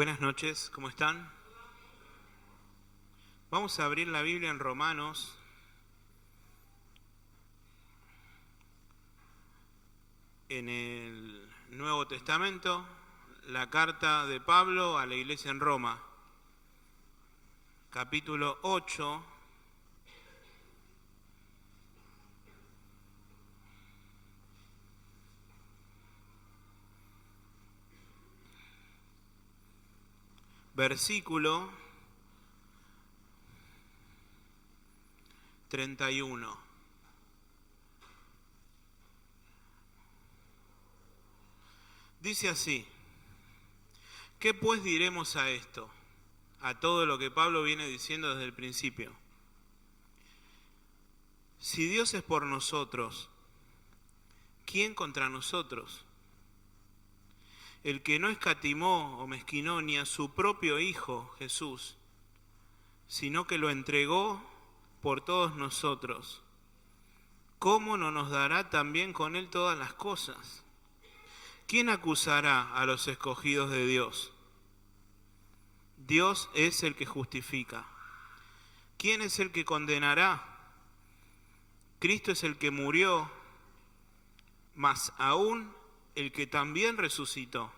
Buenas noches, ¿cómo están? Vamos a abrir la Biblia en Romanos, en el Nuevo Testamento, la carta de Pablo a la iglesia en Roma, capítulo 8, versículo 31. Dice así: ¿qué pues diremos a esto? A todo lo que Pablo viene diciendo desde el principio. Si Dios es por nosotros, ¿quién contra nosotros? El que no escatimó o mezquinó ni a su propio Hijo, Jesús, sino que lo entregó por todos nosotros, ¿cómo no nos dará también con Él todas las cosas? ¿Quién acusará a los escogidos de Dios? Dios es el que justifica. ¿Quién es el que condenará? Cristo es el que murió, más aún el que también resucitó,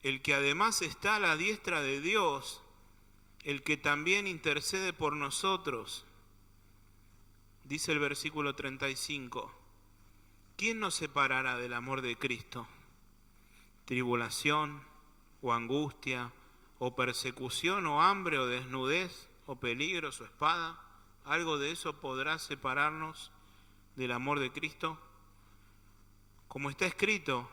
el que además está a la diestra de Dios, el que también intercede por nosotros. Dice el versículo 35, ¿quién nos separará del amor de Cristo? ¿Tribulación, o angustia, o persecución, o hambre, o desnudez, o peligros, o espada? ¿Algo de eso podrá separarnos del amor de Cristo? Como está escrito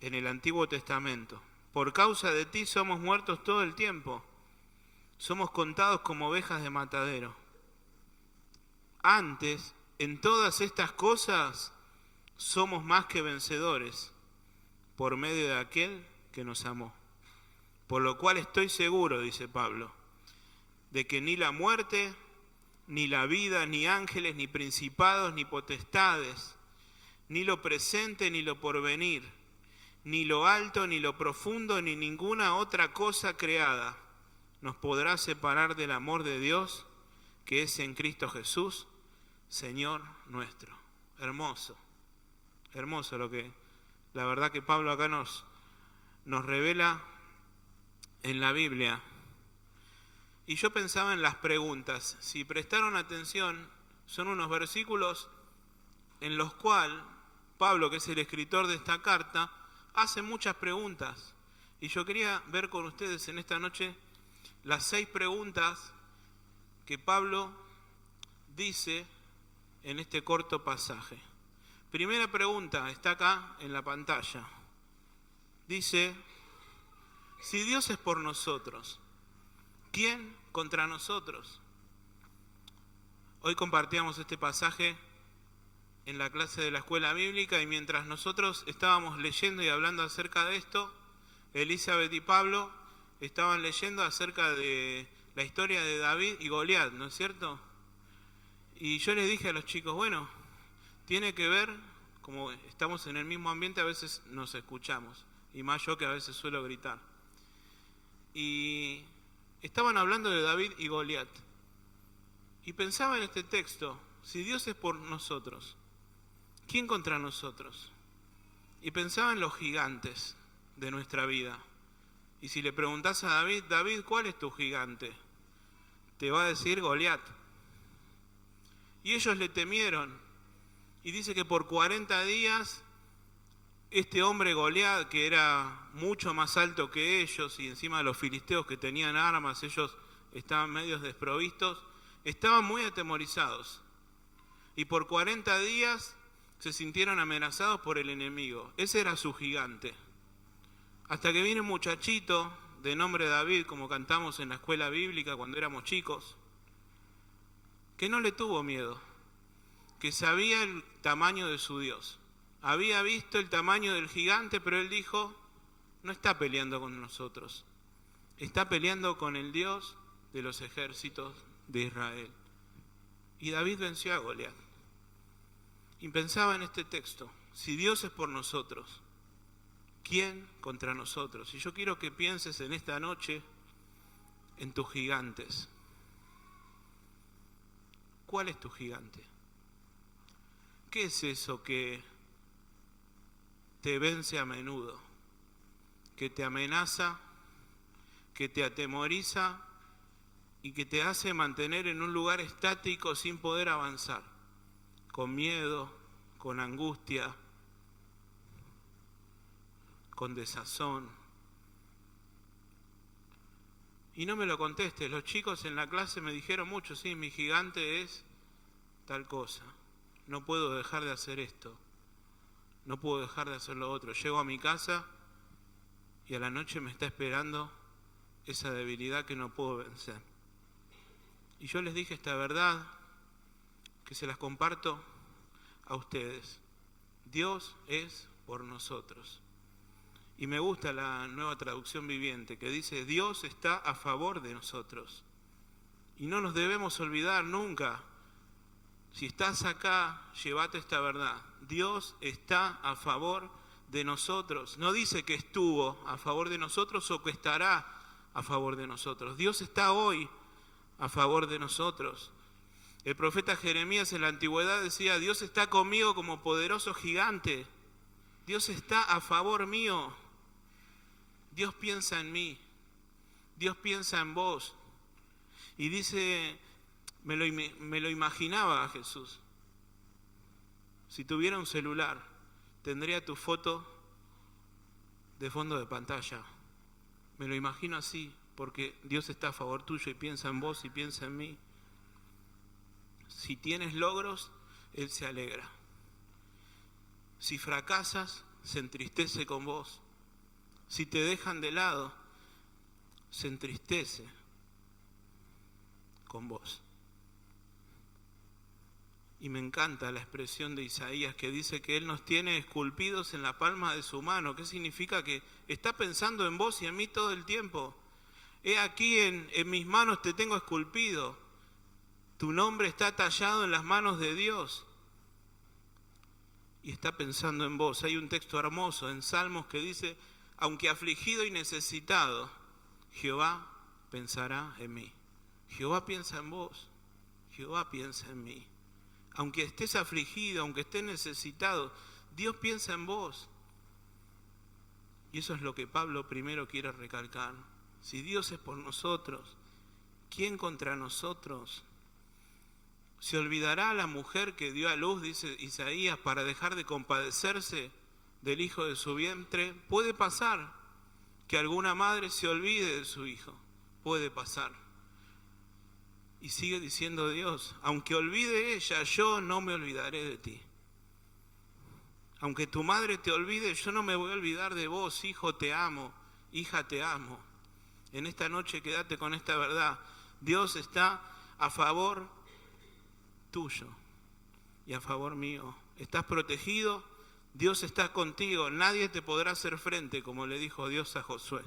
en el Antiguo Testamento, por causa de ti somos muertos todo el tiempo, somos contados como ovejas de matadero. Antes, en todas estas cosas, somos más que vencedores, por medio de aquel que nos amó. Por lo cual estoy seguro, dice Pablo, de que ni la muerte, ni la vida, ni ángeles, ni principados, ni potestades, ni lo presente, ni lo porvenir, ni lo alto, ni lo profundo, ni ninguna otra cosa creada nos podrá separar del amor de Dios que es en Cristo Jesús, Señor nuestro. Hermoso, hermoso lo que, la verdad que Pablo acá nos revela en la Biblia. Y yo pensaba en las preguntas. Si prestaron atención, son unos versículos en los cuales Pablo, que es el escritor de esta carta, hace muchas preguntas. Y yo quería ver con ustedes en esta noche las 6 preguntas que Pablo dice en este corto pasaje. Primera pregunta, está acá en la pantalla. Dice, si Dios es por nosotros, ¿quién contra nosotros? Hoy compartíamos este pasaje en la clase de la escuela bíblica, y mientras nosotros estábamos leyendo y hablando acerca de esto, Elizabeth y Pablo estaban leyendo acerca de la historia de David y Goliat, ¿no es cierto? Y yo les dije a los chicos, bueno, tiene que ver, como estamos en el mismo ambiente, a veces nos escuchamos, y más yo que a veces suelo gritar. Y estaban hablando de David y Goliat, y pensaba en este texto, si Dios es por nosotros, ¿quién contra nosotros? Y pensaba en los gigantes de nuestra vida. Y si le preguntás a David, David, ¿cuál es tu gigante? Te va a decir Goliat. Y ellos le temieron. Y dice que por 40 días, este hombre Goliat, que era mucho más alto que ellos, y encima de los filisteos que tenían armas, ellos estaban medios desprovistos, estaban muy atemorizados. Y por 40 días se sintieron amenazados por el enemigo. Ese era su gigante. Hasta que viene un muchachito de nombre David, como cantamos en la escuela bíblica cuando éramos chicos, que no le tuvo miedo, que sabía el tamaño de su Dios. Había visto el tamaño del gigante, pero él dijo, no está peleando con nosotros, está peleando con el Dios de los ejércitos de Israel. Y David venció a Goliat. Y pensaba en este texto, si Dios es por nosotros, ¿quién contra nosotros? Y yo quiero que pienses en esta noche en tus gigantes. ¿Cuál es tu gigante? ¿Qué es eso que te vence a menudo? Que te amenaza, que te atemoriza y que te hace mantener en un lugar estático sin poder avanzar, con miedo, con angustia, con desazón. Y no me lo contestes, los chicos en la clase me dijeron mucho, sí, mi gigante es tal cosa, no puedo dejar de hacer esto, no puedo dejar de hacer lo otro. Llego a mi casa y a la noche me está esperando esa debilidad que no puedo vencer. Y yo les dije esta verdad, que se las comparto a ustedes. Dios es por nosotros. Y me gusta la Nueva Traducción Viviente, que dice, Dios está a favor de nosotros. Y no nos debemos olvidar nunca. Si estás acá, llévate esta verdad. Dios está a favor de nosotros. No dice que estuvo a favor de nosotros o que estará a favor de nosotros. Dios está hoy a favor de nosotros. El profeta Jeremías en la antigüedad decía, Dios está conmigo como poderoso gigante. Dios está a favor mío. Dios piensa en mí. Dios piensa en vos. Y dice, me lo imaginaba a Jesús. Si tuviera un celular, tendría tu foto de fondo de pantalla. Me lo imagino así, porque Dios está a favor tuyo y piensa en vos y piensa en mí. Si tienes logros, Él se alegra. Si fracasas, se entristece con vos. Si te dejan de lado, se entristece con vos. Y me encanta la expresión de Isaías que dice que Él nos tiene esculpidos en la palma de su mano. ¿Qué significa? Que está pensando en vos y en mí todo el tiempo. He aquí en mis manos te tengo esculpido. Tu nombre está tallado en las manos de Dios. Y está pensando en vos. Hay un texto hermoso en Salmos que dice, aunque afligido y necesitado, Jehová pensará en mí. Jehová piensa en vos. Jehová piensa en mí. Aunque estés afligido, aunque estés necesitado, Dios piensa en vos. Y eso es lo que Pablo primero quiere recalcar. Si Dios es por nosotros, ¿quién contra nosotros? ¿Se olvidará la mujer que dio a luz, dice Isaías, para dejar de compadecerse del hijo de su vientre? Puede pasar que alguna madre se olvide de su hijo. Puede pasar. Y sigue diciendo Dios, aunque olvide ella, yo no me olvidaré de ti. Aunque tu madre te olvide, yo no me voy a olvidar de vos, hijo, te amo, hija, te amo. En esta noche quédate con esta verdad. Dios está a favor tuyo y a favor mío. Estás protegido, Dios está contigo, nadie te podrá hacer frente, como le dijo Dios a Josué.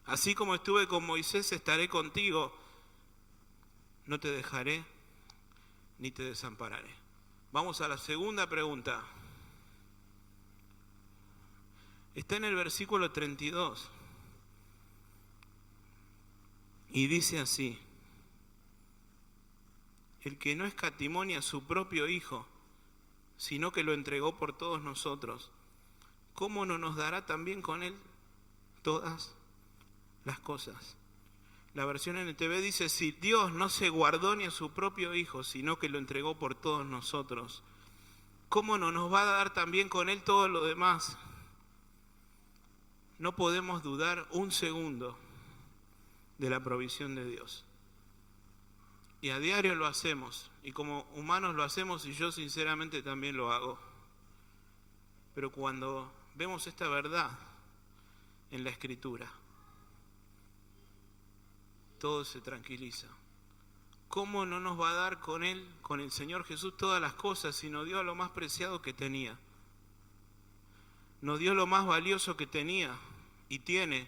Así como estuve con Moisés, estaré contigo. No te dejaré ni te desampararé. Vamos a la segunda pregunta. Está en el versículo 32. Y dice así: el que no escatimó ni a su propio Hijo, sino que lo entregó por todos nosotros, ¿cómo no nos dará también con Él todas las cosas? La versión NTV dice, si Dios no se guardó ni a su propio Hijo, sino que lo entregó por todos nosotros, ¿cómo no nos va a dar también con Él todo lo demás? No podemos dudar un segundo de la provisión de Dios. Y a diario lo hacemos, y como humanos lo hacemos, y yo sinceramente también lo hago. Pero cuando vemos esta verdad en la Escritura, todo se tranquiliza. ¿Cómo no nos va a dar con Él, con el Señor Jesús, todas las cosas, si nos dio lo más preciado que tenía? Nos dio lo más valioso que tenía y tiene,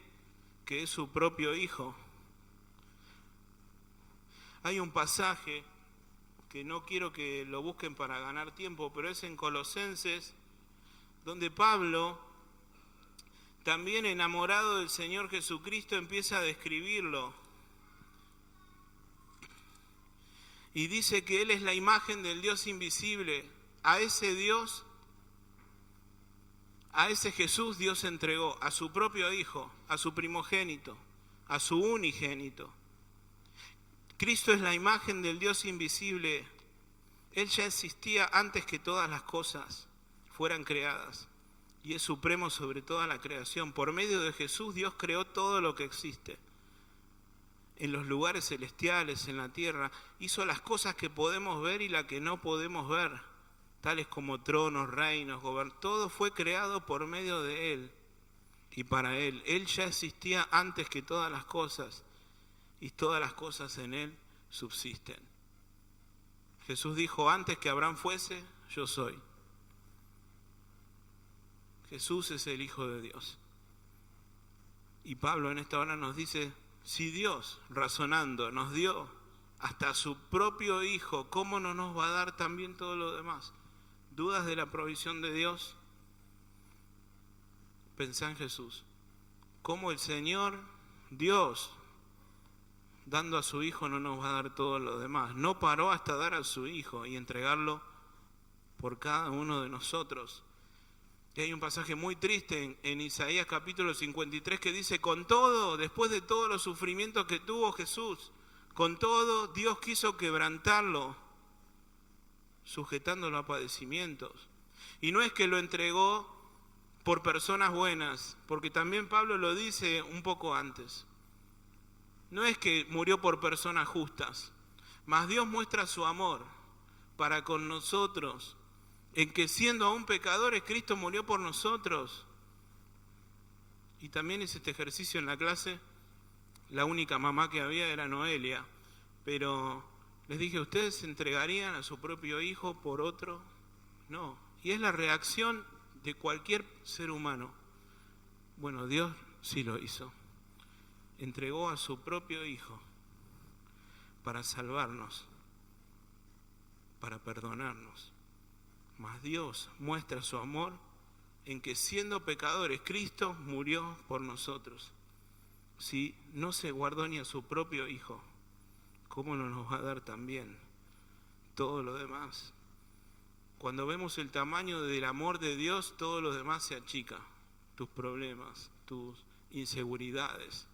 que es su propio Hijo. Hay un pasaje que no quiero que lo busquen para ganar tiempo, pero es en Colosenses, donde Pablo también enamorado del Señor Jesucristo, empieza a describirlo. Y dice que Él es la imagen del Dios invisible. A ese Dios, a ese Jesús, Dios entregó a su propio Hijo, a su primogénito, a su unigénito. Cristo es la imagen del Dios invisible. Él ya existía antes que todas las cosas fueran creadas y es supremo sobre toda la creación. Por medio de Jesús Dios creó todo lo que existe. En los lugares celestiales, en la tierra, hizo las cosas que podemos ver y las que no podemos ver, tales como tronos, reinos, gobiernos. Todo fue creado por medio de Él y para Él. Él ya existía antes que todas las cosas y todas las cosas en Él subsisten. Jesús dijo, antes que Abraham fuese, yo soy. Jesús es el Hijo de Dios. Y Pablo en esta hora nos dice, si Dios, razonando, nos dio hasta su propio Hijo, ¿cómo no nos va a dar también todo lo demás? ¿Dudas de la provisión de Dios? Pensá en Jesús. ¿Cómo el Señor, Dios, dando a su Hijo, no nos va a dar todo lo demás? No paró hasta dar a su Hijo y entregarlo por cada uno de nosotros. Y hay un pasaje muy triste en Isaías capítulo 53 que dice, con todo, después de todos los sufrimientos que tuvo Jesús, con todo Dios quiso quebrantarlo, sujetándolo a padecimientos. Y no es que lo entregó por personas buenas, porque también Pablo lo dice un poco antes. No es que murió por personas justas, mas Dios muestra su amor para con nosotros, en que siendo aún pecadores, Cristo murió por nosotros. Y también hice este ejercicio en la clase. La única mamá que había era Noelia, pero les dije, ¿ustedes se entregarían a su propio hijo por otro? No. Y es la reacción de cualquier ser humano. Bueno, Dios sí lo hizo. Entregó a su propio Hijo para salvarnos, para perdonarnos. Mas Dios muestra su amor en que siendo pecadores, Cristo murió por nosotros. Si no se guardó ni a su propio Hijo, ¿cómo no nos va a dar también todo lo demás? Cuando vemos el tamaño del amor de Dios, todo lo demás se achica. Tus problemas, tus inseguridades.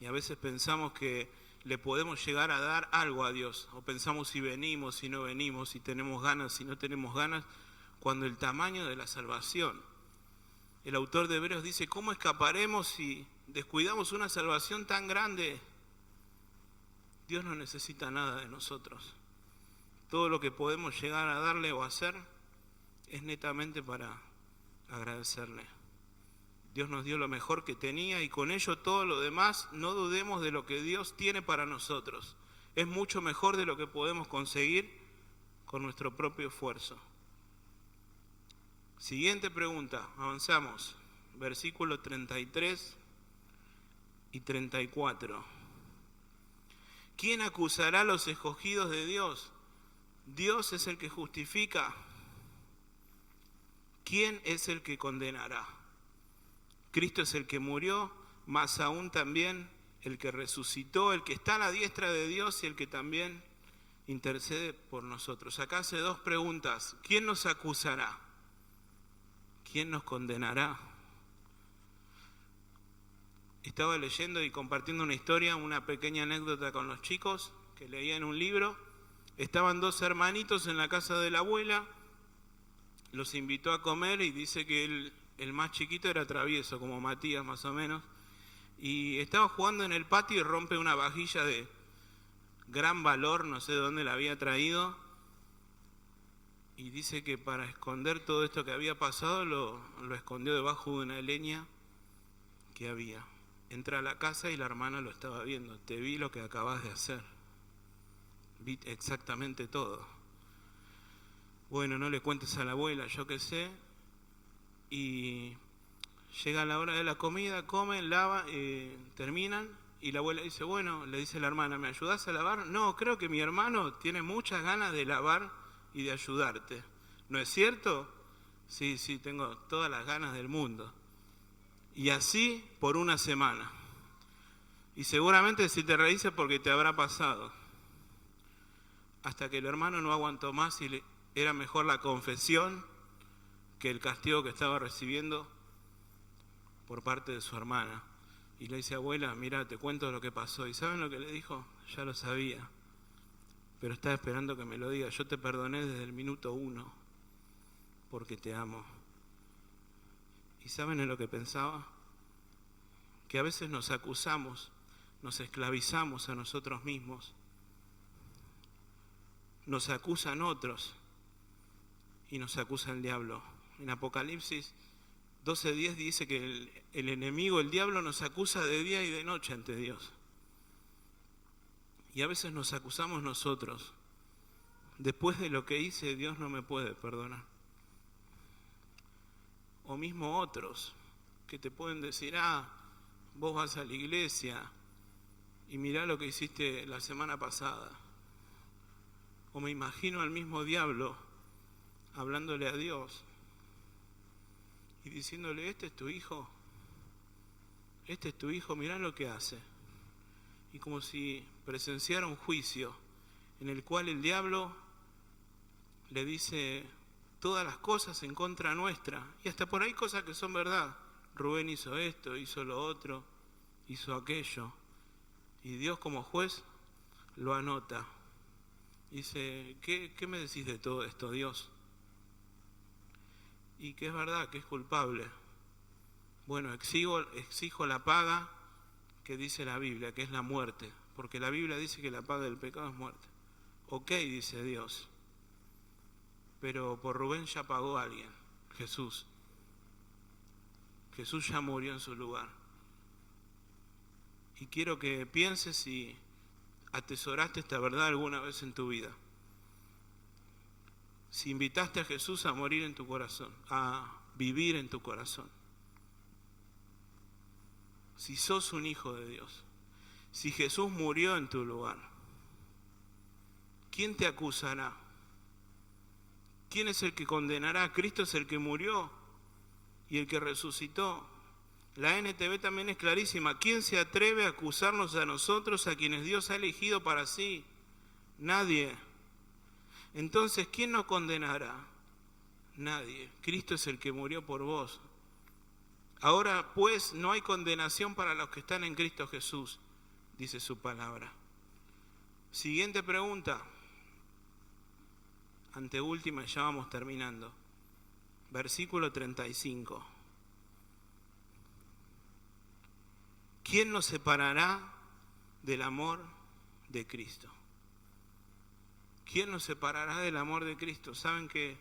Y a veces pensamos que le podemos llegar a dar algo a Dios, o pensamos si venimos, si no venimos, si tenemos ganas, si no tenemos ganas, cuando el tamaño de la salvación. El autor de Hebreos dice, ¿cómo escaparemos si descuidamos una salvación tan grande? Dios no necesita nada de nosotros. Todo lo que podemos llegar a darle o hacer es netamente para agradecerle. Dios nos dio lo mejor que tenía y con ello todo lo demás, no dudemos de lo que Dios tiene para nosotros. Es mucho mejor de lo que podemos conseguir con nuestro propio esfuerzo. Siguiente pregunta, avanzamos. Versículos 33 y 34. ¿Quién acusará a los escogidos de Dios? Dios es el que justifica. ¿Quién es el que condenará? Cristo es el que murió, más aún también el que resucitó, el que está a la diestra de Dios y el que también intercede por nosotros. Acá hace dos preguntas. ¿Quién nos acusará? ¿Quién nos condenará? Estaba leyendo y compartiendo una historia, una pequeña anécdota con los chicos que leía en un libro. Estaban dos hermanitos en la casa de la abuela, los invitó a comer y dice que el más chiquito era travieso, como Matías más o menos, y estaba jugando en el patio y rompe una vajilla de gran valor, no sé de dónde la había traído, y dice que para esconder todo esto que había pasado lo escondió debajo de una leña que había. Entra a la casa y la hermana lo estaba viendo. Te vi lo que acabas de hacer. Vi exactamente todo. Bueno, no le cuentes a la abuela, yo qué sé. Y llega la hora de la comida, comen, lavan, terminan. Y la abuela dice, bueno, le dice la hermana, ¿me ayudás a lavar? No, creo que mi hermano tiene muchas ganas de lavar y de ayudarte. ¿No es cierto? Sí, tengo todas las ganas del mundo. Y así por una semana. Y seguramente si te reíste porque te habrá pasado. Hasta que el hermano no aguantó más y era mejor la confesión que el castigo que estaba recibiendo por parte de su hermana. Y le dice, abuela, mira, te cuento lo que pasó. ¿Y saben lo que le dijo? Ya lo sabía, pero estaba esperando que me lo diga. Yo te perdoné desde el minuto 1 porque te amo. ¿Y saben en lo que pensaba? Que a veces nos acusamos, nos esclavizamos a nosotros mismos, nos acusan otros y nos acusa el diablo. En Apocalipsis 12:10 dice que el enemigo, el diablo, nos acusa de día y de noche ante Dios. Y a veces nos acusamos nosotros. Después de lo que hice, Dios no me puede perdonar. O mismo otros que te pueden decir, vos vas a la iglesia y mirá lo que hiciste la semana pasada. O me imagino al mismo diablo hablándole a Dios y diciéndole, este es tu hijo, mirá lo que hace. Y como si presenciara un juicio en el cual el diablo le dice todas las cosas en contra nuestra, y hasta por ahí cosas que son verdad. Rubén hizo esto, hizo lo otro, hizo aquello, y Dios como juez lo anota. Dice, ¿qué me decís de todo esto, Dios? Y que es verdad, que es culpable. Bueno, exijo la paga que dice la Biblia, que es la muerte, porque la Biblia dice que la paga del pecado es muerte. Ok, dice Dios, pero por Rubén ya pagó a alguien, Jesús. Jesús ya murió en su lugar. Y quiero que pienses si atesoraste esta verdad alguna vez en tu vida. Si invitaste a Jesús a morir en tu corazón, a vivir en tu corazón. Si sos un hijo de Dios, si Jesús murió en tu lugar, ¿quién te acusará? ¿Quién es el que condenará? Cristo es el que murió y el que resucitó. La NTV también es clarísima. ¿Quién se atreve a acusarnos a nosotros, a quienes Dios ha elegido para sí? Nadie. Entonces, ¿quién nos condenará? Nadie. Cristo es el que murió por vos. Ahora, pues, no hay condenación para los que están en Cristo Jesús, dice su palabra. Siguiente pregunta. Anteúltima, ya vamos terminando. Versículo 35. ¿Quién nos separará del amor de Cristo? ¿Quién nos separará del amor de Cristo? ¿Saben qué?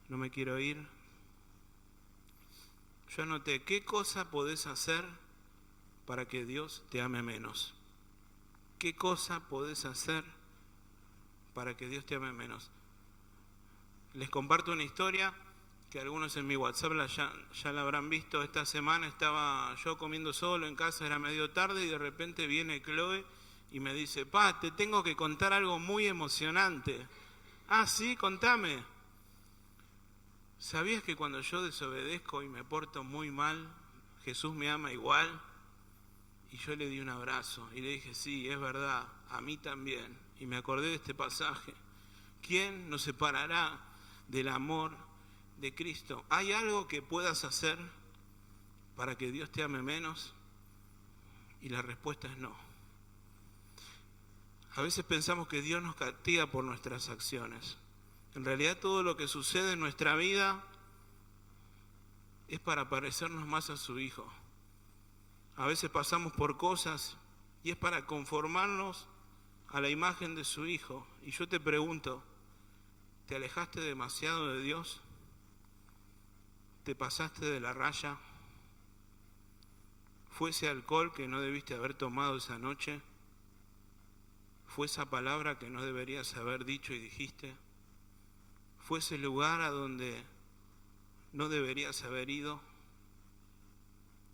No me quiero ir. Yo anoté, ¿qué cosa podés hacer para que Dios te ame menos? ¿Qué cosa podés hacer para que Dios te ame menos? Les comparto una historia que algunos en mi WhatsApp ya la habrán visto. Esta semana estaba yo comiendo solo en casa, era medio tarde, y de repente viene Chloe y me dice, te tengo que contar algo muy emocionante. Sí, contame. ¿Sabías que cuando yo desobedezco y me porto muy mal, Jesús me ama igual? Y yo le di un abrazo y le dije, sí, es verdad, a mí también. Y me acordé de este pasaje. ¿Quién nos separará del amor de Cristo? ¿Hay algo que puedas hacer para que Dios te ame menos? Y la respuesta es no. A veces pensamos que Dios nos castiga por nuestras acciones. En realidad todo lo que sucede en nuestra vida es para parecernos más a su Hijo. A veces pasamos por cosas y es para conformarnos a la imagen de su Hijo. Y yo te pregunto, ¿te alejaste demasiado de Dios? ¿Te pasaste de la raya? ¿Fue ese alcohol que no debiste haber tomado esa noche? ¿Fue esa palabra que no deberías haber dicho y dijiste? ¿Fue ese lugar a donde no deberías haber ido?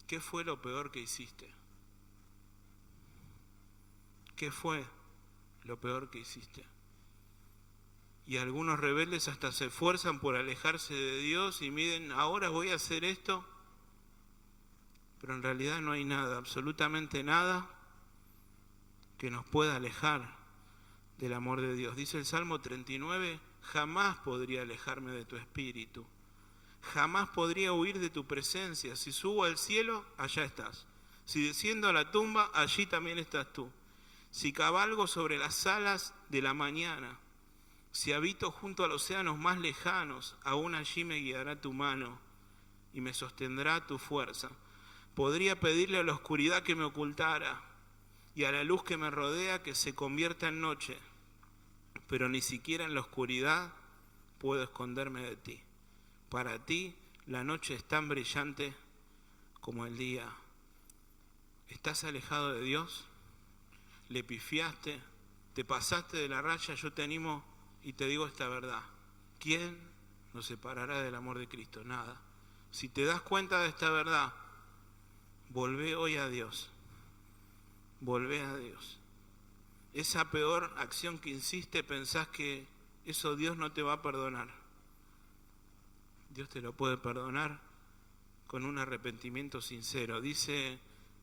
¿Qué fue lo peor que hiciste? ¿Qué fue lo peor que hiciste? Y algunos rebeldes hasta se esfuerzan por alejarse de Dios y miden, ahora voy a hacer esto, pero en realidad no hay nada, absolutamente nada que nos pueda alejar del amor de Dios. Dice el Salmo 39, jamás podría alejarme de tu espíritu, jamás podría huir de tu presencia. Si subo al cielo, allá estás. Si desciendo a la tumba, allí también estás tú. Si cabalgo sobre las alas de la mañana, si habito junto a los océanos más lejanos, aún allí me guiará tu mano y me sostendrá tu fuerza. Podría pedirle a la oscuridad que me ocultara y a la luz que me rodea que se convierta en noche, pero ni siquiera en la oscuridad puedo esconderme de ti. Para ti la noche es tan brillante como el día. ¿Estás alejado de Dios? ¿Le pifiaste? ¿Te pasaste de la raya? Yo te animo y te digo esta verdad. ¿Quién nos separará del amor de Cristo? Nada. Si te das cuenta de esta verdad, volvé hoy a Dios. Volvé a Dios. Esa peor acción que hiciste, pensás que eso Dios no te va a perdonar. Dios te lo puede perdonar con un arrepentimiento sincero. Dice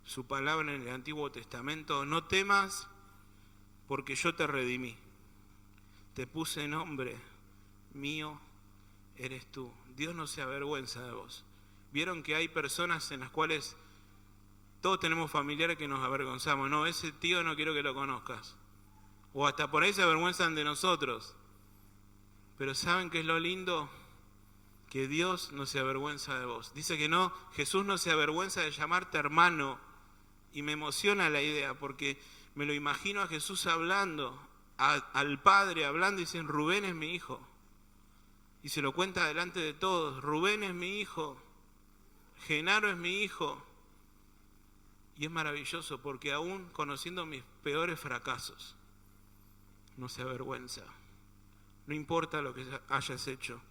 su palabra en el Antiguo Testamento, no temas porque yo te redimí. Te puse nombre, mío eres tú. Dios no se avergüenza de vos. Vieron que hay personas en las cuales todos tenemos familiares que nos avergonzamos. No, ese tío no quiero que lo conozcas. O hasta por ahí se avergüenzan de nosotros. Pero ¿saben qué es lo lindo? Que Dios no se avergüenza de vos. Dice que no, Jesús no se avergüenza de llamarte hermano. Y me emociona la idea porque me lo imagino a Jesús hablando, al Padre hablando y dicen, Rubén es mi hijo. Y se lo cuenta delante de todos, Rubén es mi hijo, Genaro es mi hijo. Y es maravilloso porque aún conociendo mis peores fracasos, no se avergüenza. No importa lo que hayas hecho,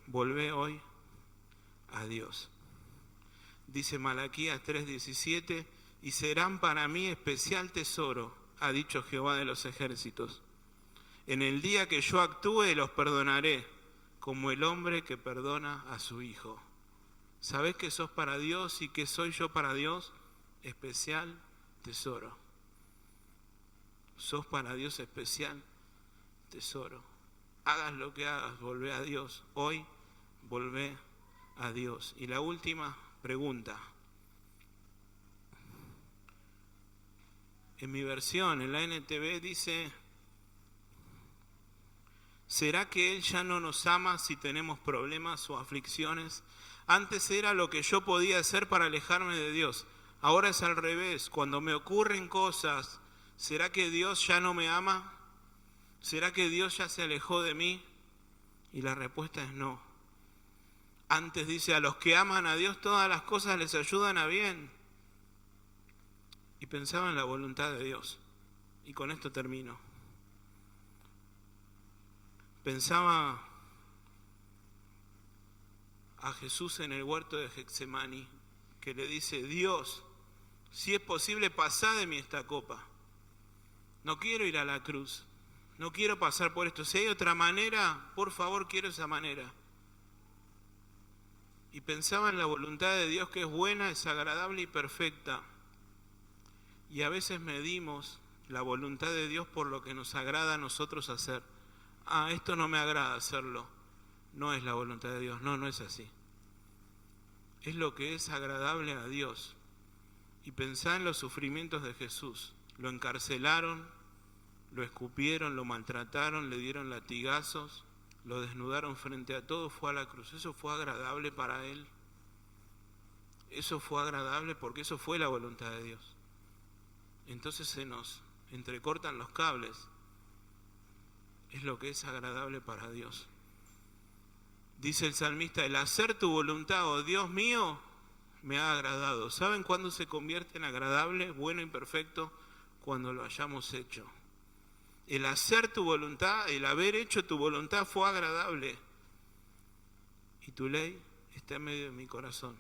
volvé hoy a Dios. Dice Malaquías 3:17, y serán para mí especial tesoro, ha dicho Jehová de los ejércitos. En el día que yo actúe los perdonaré, como el hombre que perdona a su hijo. ¿Sabés que sos para Dios y que soy yo para Dios? Especial tesoro. Sos para Dios especial tesoro. Hagas lo que hagas, volvé a Dios. Hoy volvé a Dios. Y la última pregunta. En mi versión, en la NTV dice, ¿será que Él ya no nos ama si tenemos problemas o aflicciones? Antes era lo que yo podía hacer para alejarme de Dios. Ahora es al revés. Cuando me ocurren cosas, ¿será que Dios ya no me ama? ¿Será que Dios ya se alejó de mí? Y la respuesta es no. Antes dice, a los que aman a Dios todas las cosas les ayudan a bien. Y pensaba en la voluntad de Dios. Y con esto termino. Pensaba a Jesús en el huerto de Getsemaní, que le dice, Dios, si es posible, pasá de mí esta copa. No quiero ir a la cruz. No quiero pasar por esto. Si hay otra manera, por favor, quiero esa manera. Y pensaba en la voluntad de Dios, que es buena, es agradable y perfecta. Y a veces medimos la voluntad de Dios por lo que nos agrada a nosotros hacer. Esto no me agrada hacerlo. No es la voluntad de Dios. No, no es así. Es lo que es agradable a Dios. Y pensá en los sufrimientos de Jesús. Lo encarcelaron, lo escupieron, lo maltrataron, le dieron latigazos, lo desnudaron frente a todos, fue a la cruz. ¿Eso fue agradable para Él? Eso fue agradable porque eso fue la voluntad de Dios. Entonces se nos entrecortan los cables. Es lo que es agradable para Dios. Dice el salmista, el hacer tu voluntad, oh Dios mío, me ha agradado. ¿Saben cuándo se convierte en agradable, bueno y perfecto? Cuando lo hayamos hecho. El hacer tu voluntad, el haber hecho tu voluntad fue agradable. Y tu ley está en medio de mi corazón.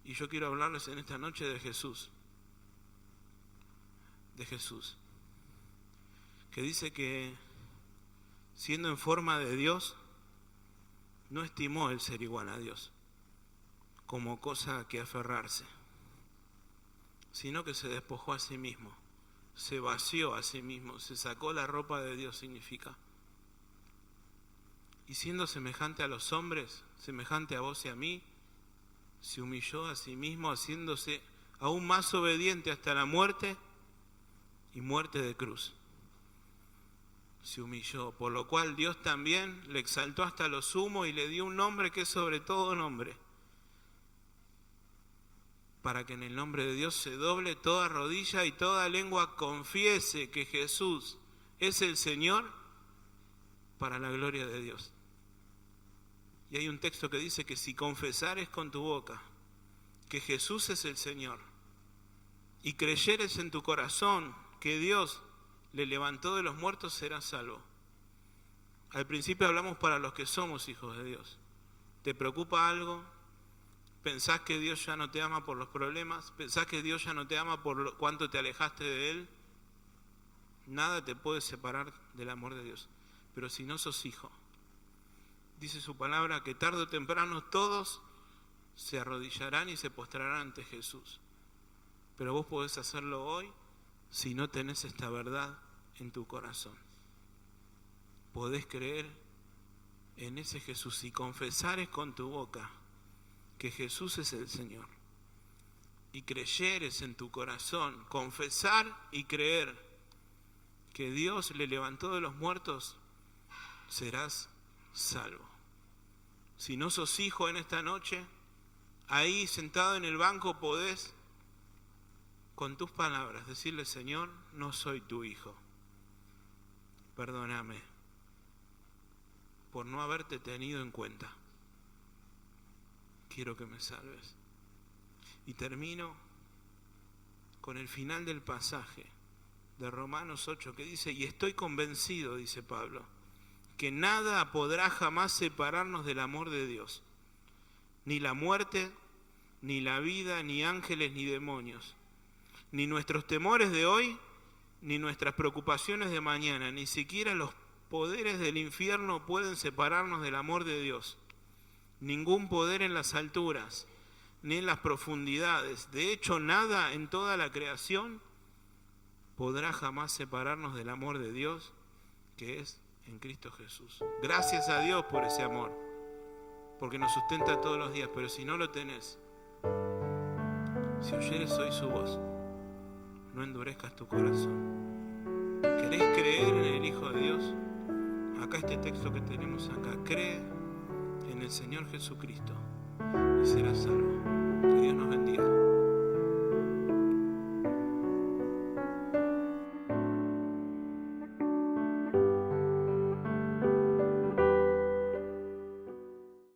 Y yo quiero hablarles en esta noche de Jesús. De Jesús. Que dice que siendo en forma de Dios, no estimó el ser igual a Dios como cosa a que aferrarse, sino que se despojó a sí mismo, se vació a sí mismo, se sacó la ropa de Dios, significa. Y siendo semejante a los hombres, semejante a vos y a mí, se humilló a sí mismo, haciéndose aún más obediente hasta la muerte y muerte de cruz. Se humilló, por lo cual Dios también le exaltó hasta lo sumo y le dio un nombre que es sobre todo nombre, para que en el nombre de Dios se doble toda rodilla y toda lengua confiese que Jesús es el Señor, para la gloria de Dios. Y hay un texto que dice que si confesares con tu boca que Jesús es el Señor y creyeres en tu corazón que Dios le levantó de los muertos, serás salvo. Al principio hablamos para los que somos hijos de Dios. ¿Te preocupa algo? ¿Pensás que Dios ya no te ama por los problemas? ¿Pensás que Dios ya no te ama por cuánto te alejaste de Él? Nada te puede separar del amor de Dios. Pero si no sos hijo, dice su palabra que tarde o temprano todos se arrodillarán y se postrarán ante Jesús. Pero vos podés hacerlo hoy si no tenés esta verdad en tu corazón. Podés creer en ese Jesús y confesares con tu boca que Jesús es el Señor y creyeres en tu corazón, confesar y creer que Dios le levantó de los muertos, serás salvo. Si no sos hijo en esta noche, ahí sentado en el banco podés con tus palabras decirle: Señor, no soy tu hijo, perdóname por no haberte tenido en cuenta, quiero que me salves. Y termino con el final del pasaje de Romanos 8 que dice: y estoy convencido, dice Pablo, que nada podrá jamás separarnos del amor de Dios, ni la muerte, ni la vida, ni ángeles, ni demonios, ni nuestros temores de hoy, ni nuestras preocupaciones de mañana, ni siquiera los poderes del infierno pueden separarnos del amor de Dios. Ningún poder en las alturas, ni en las profundidades, de hecho nada en toda la creación podrá jamás separarnos del amor de Dios, que es en Cristo Jesús. Gracias a Dios por ese amor, porque nos sustenta todos los días. Pero si no lo tenés, si oyeres hoy su voz, no endurezcas tu corazón. ¿Querés creer en el Hijo de Dios? Acá este texto que tenemos acá: cree en el Señor Jesucristo y serás salvo.